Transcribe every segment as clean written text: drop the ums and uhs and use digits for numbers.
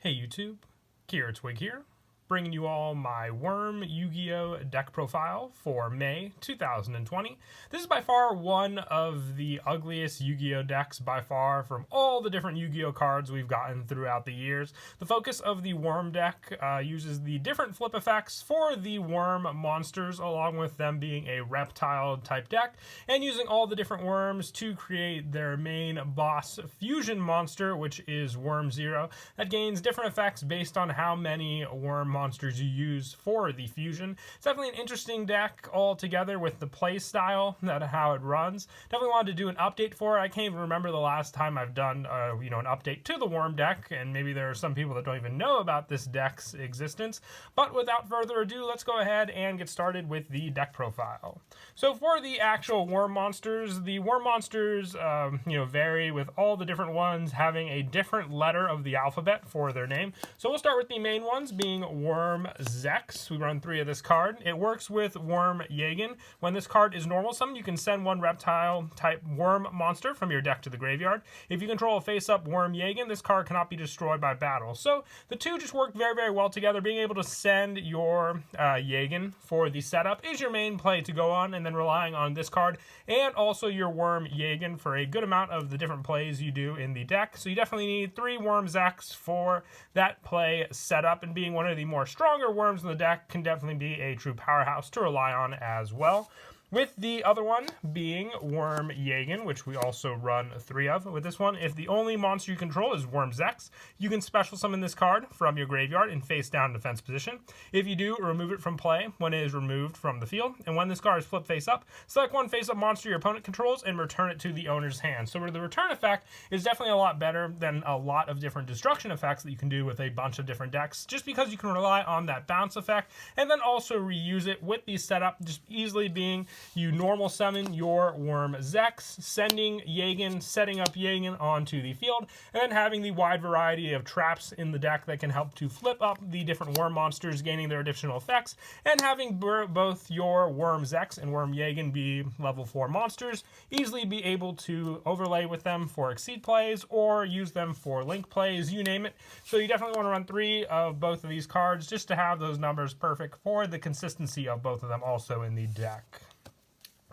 Hey YouTube, Kira Twig here, bringing you all my Worm Yu-Gi-Oh! Deck profile for May 2020. This is by far one of the ugliest Yu-Gi-Oh! Decks by far from all the different Yu-Gi-Oh! Cards we've gotten throughout the years. The focus of the Worm deck uses the different flip effects for the Worm monsters, along with them being a reptile type deck, and using all the different worms to create their main boss fusion monster, which is Worm Zero, that gains different effects based on how many worm monsters you use for the fusion. It's definitely an interesting deck altogether with the play style, how it runs. Definitely wanted to do an update for it. I can't even remember the last time I've done an update to the Worm deck, and maybe there are some people that don't even know about this deck's existence. But without further ado, let's go ahead and get started with the deck profile. So for the actual worm monsters vary with all the different ones having a different letter of the alphabet for their name. So we'll start with the main ones being Worm Zex. We run 3 of this card. It works with Worm Yagen. When this card is normal summon, you can send one reptile type worm monster from your deck to the graveyard. If you control a face-up Worm Yagen, this card cannot be destroyed by battle. So the two just work very, very well together. Being able to send your Yagen for the setup is your main play to go on, and then relying on this card and also your Worm Yagen for a good amount of the different plays you do in the deck. So you definitely need 3 Worm Zex for that play setup, and being one of the more stronger worms in the deck can definitely be a true powerhouse to rely on as well. With the other one being Worm Yagen, which we also run 3 of. With this one, if the only monster you control is Worm Zex, you can special summon this card from your graveyard in face down defense position. If you do, remove it from play when it is removed from the field. And when this card is flipped face up, select one face up monster your opponent controls and return it to the owner's hand. So the return effect is definitely a lot better than a lot of different destruction effects that you can do with a bunch of different decks, just because you can rely on that bounce effect and then also reuse it with the setup, just easily being you normal summon your Worm Zex, sending Yagen, setting up Yagen onto the field, and then having the wide variety of traps in the deck that can help to flip up the different worm monsters, gaining their additional effects, and having both your Worm Zex and Worm Yagen be level 4 monsters, easily be able to overlay with them for Exceed plays or use them for Link plays, you name it. So you definitely want to run 3 of both of these cards just to have those numbers perfect for the consistency of both of them also in the deck.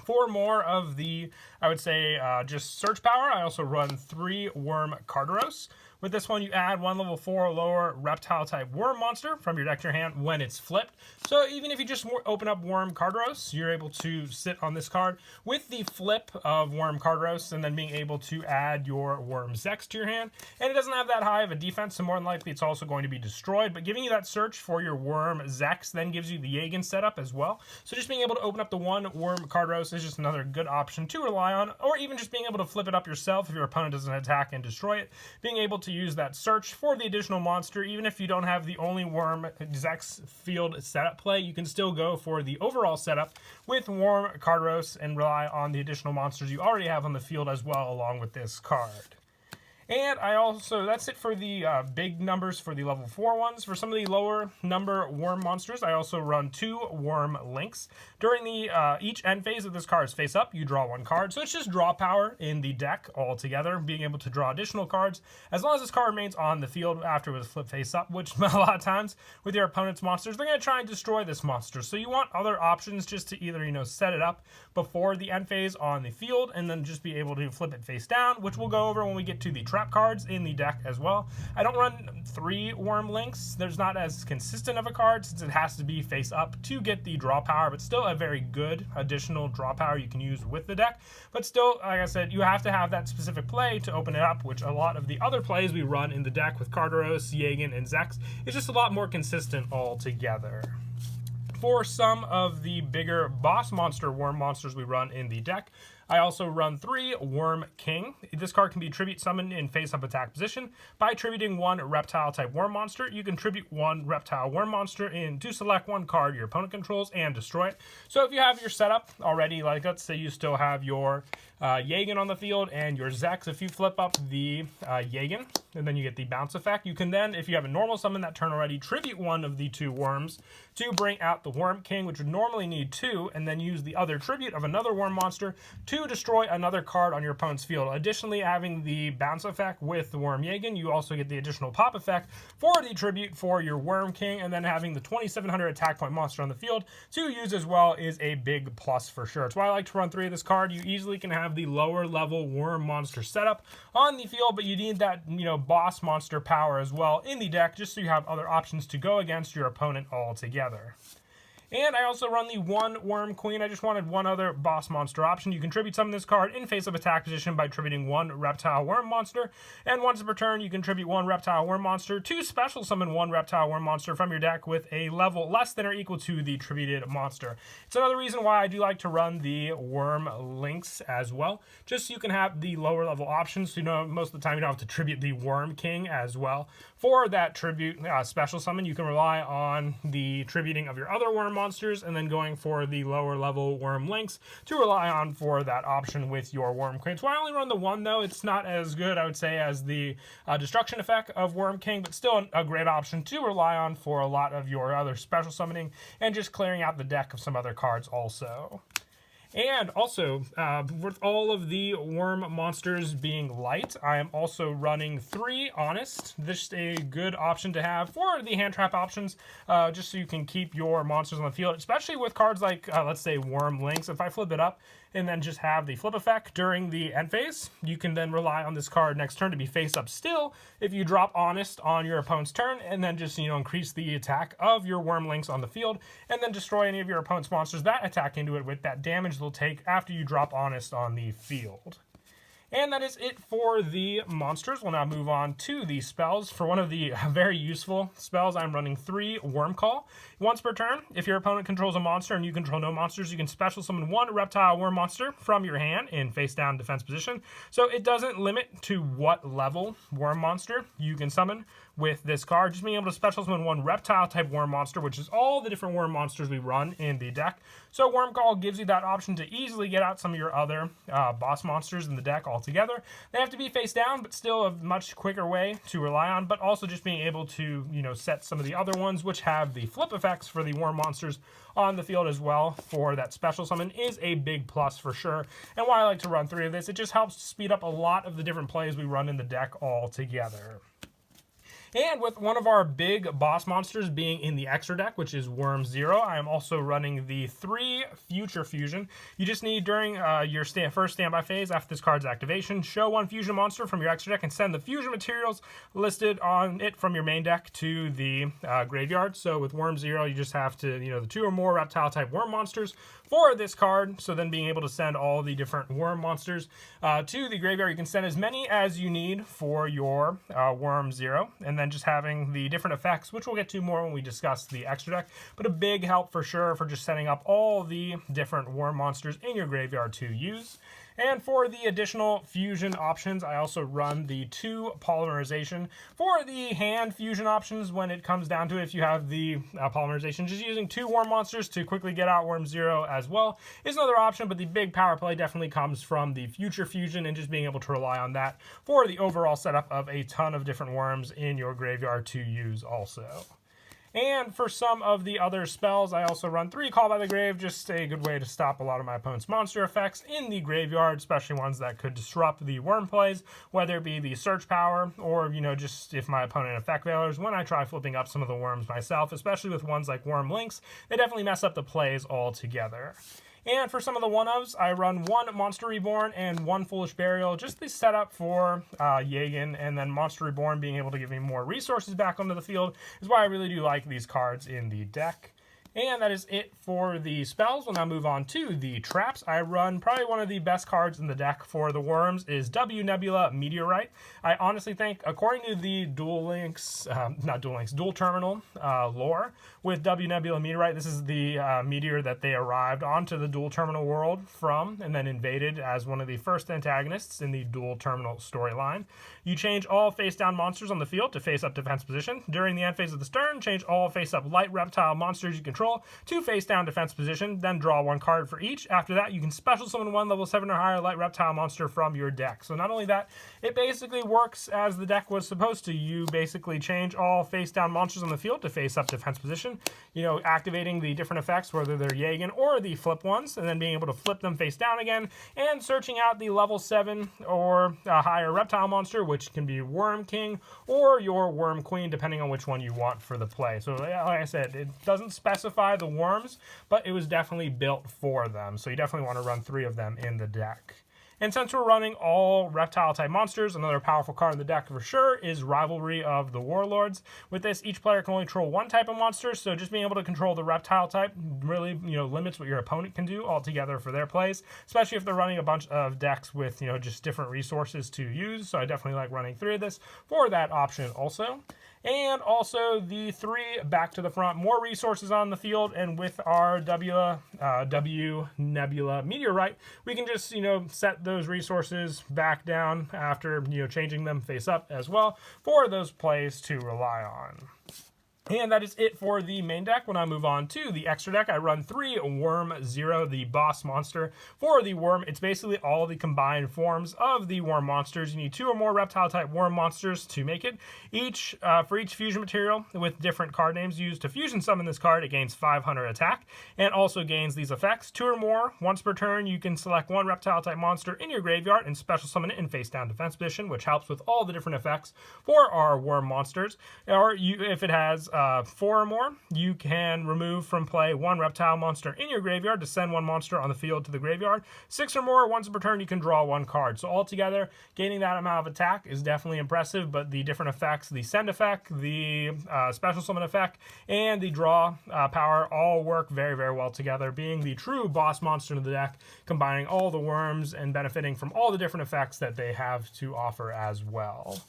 For more of the, I would say, just search power, I also run 3 Worm Carderos. With this one, you add 1 level 4 or lower reptile type worm monster from your deck to your hand when it's flipped. So even if you just open up Worm Carderos, you're able to sit on this card with the flip of Worm Carderos and then being able to add your Worm Zex to your hand. And it doesn't have that high of a defense, so more than likely it's also going to be destroyed. But giving you that search for your Worm Zex then gives you the Yagen setup as well. So just being able to open up the 1 Worm Carderos is just another good option to rely on, or even just being able to flip it up yourself if your opponent doesn't attack and destroy it. Being able to use that search for the additional monster, even if you don't have the only Worm Zex field setup play, you can still go for the overall setup with Worm Carderos and rely on the additional monsters you already have on the field as well along with this card. And that's it for the big numbers for the level 4 ones. For some of the lower number worm monsters, I also run 2 Worm Links. During the each end phase of this card's face up, you draw 1 card. So it's just draw power in the deck altogether, being able to draw additional cards as long as this card remains on the field after it was flipped face up, which a lot of times with your opponent's monsters, they're going to try and destroy this monster. So you want other options just to either, set it up before the end phase on the field and then just be able to flip it face down, which we'll go over when we get to the trap cards in the deck as well. I don't run 3 Worm Links. There's not as consistent of a card since it has to be face up to get the draw power, but still a very good additional draw power you can use with the deck. But still, like I said, you have to have that specific play to open it up, which a lot of the other plays we run in the deck with Carderos, Yagen, and Zex is just a lot more consistent altogether. For some of the bigger boss monster worm monsters we run in the deck, I also run 3 Worm King. This card can be tribute summoned in face-up attack position. By tributing 1 reptile-type worm monster, you can tribute 1 reptile worm monster to select 1 card your opponent controls and destroy it. So if you have your setup already, like let's say you still have your Yagen on the field and your Zex. If you flip up the Yagen, and then you get the bounce effect, you can then, if you have a normal summon that turn already, tribute one of the 2 worms to bring out the Worm King, which would normally need 2, and then use the other tribute of another worm monster to destroy another card on your opponent's field. Additionally, having the bounce effect with the Worm Yagen, you also get the additional pop effect for the tribute for your Worm King, and then having the 2700 attack point monster on the field to use as well is a big plus for sure. That's why I like to run 3 of this card. You easily can have the lower level worm monster setup on the field, but you need that, boss monster power as well in the deck, just so you have other options to go against your opponent altogether. And I also run the 1 Worm Queen. I just wanted one other boss monster option. You can tribute summon this card in face of attack position by tributing 1 reptile worm monster. And once per turn, you can tribute 1 reptile worm monster to special summon 1 reptile worm monster from your deck with a level less than or equal to the tributed monster. It's another reason why I do like to run the Worm Links as well, just so you can have the lower level options. So, most of the time you don't have to tribute the Worm King as well. For that tribute special summon, you can rely on the tributing of your other worm monsters and then going for the lower level Worm Links to rely on for that option with your Worm Queen. So I only run the 1 though. It's not as good, I would say, as the destruction effect of Worm King, but still a great option to rely on for a lot of your other special summoning and just clearing out the deck of some other cards also. And also, with all of the worm monsters being light, I am also running 3 Honest. This is a good option to have for the hand trap options, just so you can keep your monsters on the field, especially with cards like, let's say, Worm Links. If I flip it up and then just have the flip effect during the end phase, you can then rely on this card next turn to be face up still if you drop Honest on your opponent's turn, and then just, increase the attack of your Worm Links on the field, and then destroy any of your opponent's monsters that attack into it with that damage they'll take after you drop Honest on the field. And that is it for the monsters. We'll now move on to the spells. For one of the very useful spells, I'm running 3 Worm Call. Once per turn, if your opponent controls a monster and you control no monsters, you can special summon 1 reptile worm monster from your hand in face down defense position. So it doesn't limit to what level worm monster you can summon with this card. Just being able to special summon 1 reptile type worm monster, which is all the different worm monsters we run in the deck. So Worm Call gives you that option to easily get out some of your other boss monsters in the deck altogether. They have to be face down, but still a much quicker way to rely on, but also just being able to, set some of the other ones which have the flip effects for the worm monsters on the field as well for that special summon is a big plus for sure. And why I like to run 3 of this, it just helps speed up a lot of the different plays we run in the deck altogether. And with one of our big boss monsters being in the extra deck, which is Worm 0, I am also running the 3 Future Fusion. You just need, during your first standby phase after this card's activation, show 1 fusion monster from your extra deck and send the fusion materials listed on it from your main deck to the graveyard. So with Worm 0, you just have to, the 2 or more reptile type worm monsters for this card. So then being able to send all the different worm monsters to the graveyard, you can send as many as you need for your Worm 0, and then just having the different effects, which we'll get to more when we discuss the extra deck, but a big help for sure for just setting up all the different worm monsters in your graveyard to use. And for the additional fusion options, I also run the 2 polymerization. For the hand fusion options, when it comes down to it, if you have the polymerization, just using 2 worm monsters to quickly get out Worm 0 as well is another option, but the big power play definitely comes from the future fusion and just being able to rely on that for the overall setup of a ton of different worms in your graveyard to use also. And for some of the other spells, I also run 3 Call by the Grave, just a good way to stop a lot of my opponent's monster effects in the graveyard, especially ones that could disrupt the worm plays, whether it be the search power or, just if my opponent effect failures. When I try flipping up some of the worms myself, especially with ones like Worm Links, they definitely mess up the plays altogether. And for some of the one-ofs, I run 1 Monster Reborn and 1 Foolish Burial, just the setup for Yagen, and then Monster Reborn being able to give me more resources back onto the field is why I really do like these cards in the deck. And that is it for the spells. We'll now move on to the traps. I run probably one of the best cards in the deck for the worms is W Nebula Meteorite. I honestly think, according to the Duel Terminal lore with W Nebula Meteorite, this is the meteor that they arrived onto the Duel Terminal world from and then invaded as one of the first antagonists in the Duel Terminal storyline. You change all face-down monsters on the field to face-up defense position. During the end phase of the turn, change all face-up light reptile monsters you control control to face down defense position, then draw 1 card for each. After that, you can special summon 1 level 7 or higher light reptile monster from your deck. So not only that, it basically works as the deck was supposed to. You basically change all face down monsters on the field to face up defense position, you know, activating the different effects, whether they're Yagen or the flip ones, and then being able to flip them face down again, and searching out the level 7 or higher reptile monster, which can be Worm King or your Worm Queen, depending on which one you want for the play. So like I said, it doesn't specify the worms, but it was definitely built for them. So you definitely want to run 3 of them in the deck. And since we're running all reptile-type monsters, another powerful card in the deck for sure is Rivalry of the Warlords. With this, each player can only control 1 type of monster, so just being able to control the reptile type really, you know, limits what your opponent can do altogether for their plays, especially if they're running a bunch of decks with, you know, just different resources to use. So I definitely like running 3 of this for that option also. And also the 3 back to the front, more resources on the field, and with our W Nebula Meteorite, we can just, you know, set those resources back down after, you know, changing them face up as well for those plays to rely on. And that is it for the main deck. When I move on to the extra deck, I run 3 Worm Zero, the boss monster. For the worm, it's basically all the combined forms of the worm monsters. You need 2 or more reptile-type worm monsters to make it. For each fusion material with different card names used to fusion summon this card, it gains 500 attack and also gains these effects. 2 or more, once per turn, you can select 1 reptile-type monster in your graveyard and special summon it in face-down defense position, which helps with all the different effects for our worm monsters. Or if it has 4 or more, you can remove from play 1 reptile monster in your graveyard to send 1 monster on the field to the graveyard. 6 or more, once per turn, you can draw 1 card. So altogether, gaining that amount of attack is definitely impressive, but the different effects, the send effect, the special summon effect, and the draw power all work very, very well together, being the true boss monster in the deck, combining all the worms and benefiting from all the different effects that they have to offer as well.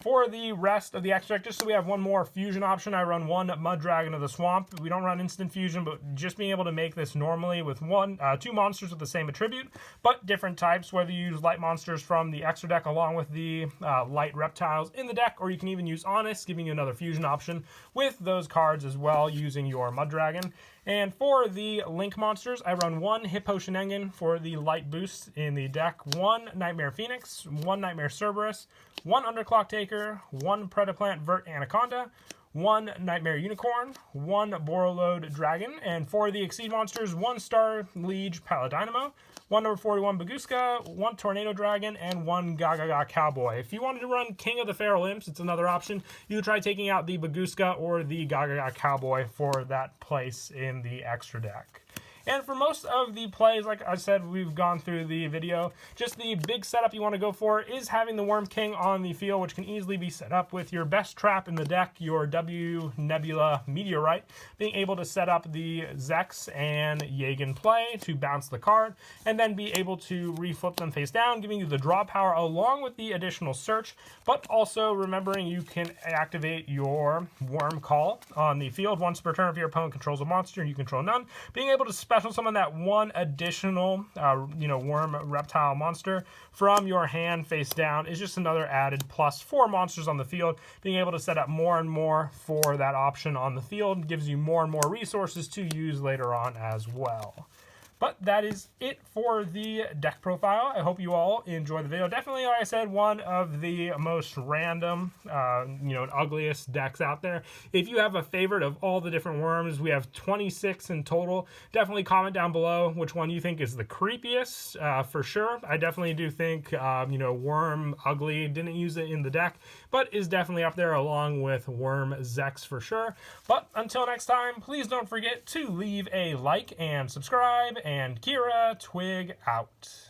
For the rest of the extra deck, just so we have 1 more fusion option, I run 1 Mud Dragon of the Swamp. We don't run instant fusion, but just being able to make this normally with 2 monsters with the same attribute, but different types, whether you use light monsters from the extra deck along with the light reptiles in the deck, or you can even use Honest, giving you another fusion option with those cards as well, using your Mud Dragon. And for the Link monsters, I run 1 Hippo Shenengan for the light boost in the deck, 1 Nightmare Phoenix, 1 Nightmare Cerberus, 1 Underclock Taker, 1 Predaplant Vert Anaconda, 1 Nightmare Unicorn, 1 Borreload Dragon, and for the Exceed monsters, 1 Star Liege Paladynamo, 1 number 41 Baguska, 1 Tornado Dragon, and 1 Gagaga Cowboy. If you wanted to run King of the Feral Imps, it's another option. You could try taking out the Baguska or the Gagaga Cowboy for that place in the extra deck. And for most of the plays, like I said, we've gone through the video, just the big setup you want to go for is having the Worm King on the field, which can easily be set up with your best trap in the deck, your W Nebula Meteorite, being able to set up the Zex and Yagen play to bounce the card, and then be able to reflip them face down, giving you the draw power along with the additional search, but also remembering you can activate your Worm Call on the field once per turn if your opponent controls a monster and you control none, being able to special summon that 1 additional, worm reptile monster from your hand face down is just another added plus 4 monsters on the field. Being able to set up more and more for that option on the field gives you more and more resources to use later on as well. But that is it for the deck profile. I hope you all enjoy the video. Definitely, like I said, one of the most random, ugliest decks out there. If you have a favorite of all the different worms, we have 26 in total. Definitely comment down below which one you think is the creepiest, for sure. I definitely do think, Worm Ugly, didn't use it in the deck, but is definitely up there along with Worm Zex for sure. But until next time, please don't forget to leave a like and subscribe. And Kira Twig out.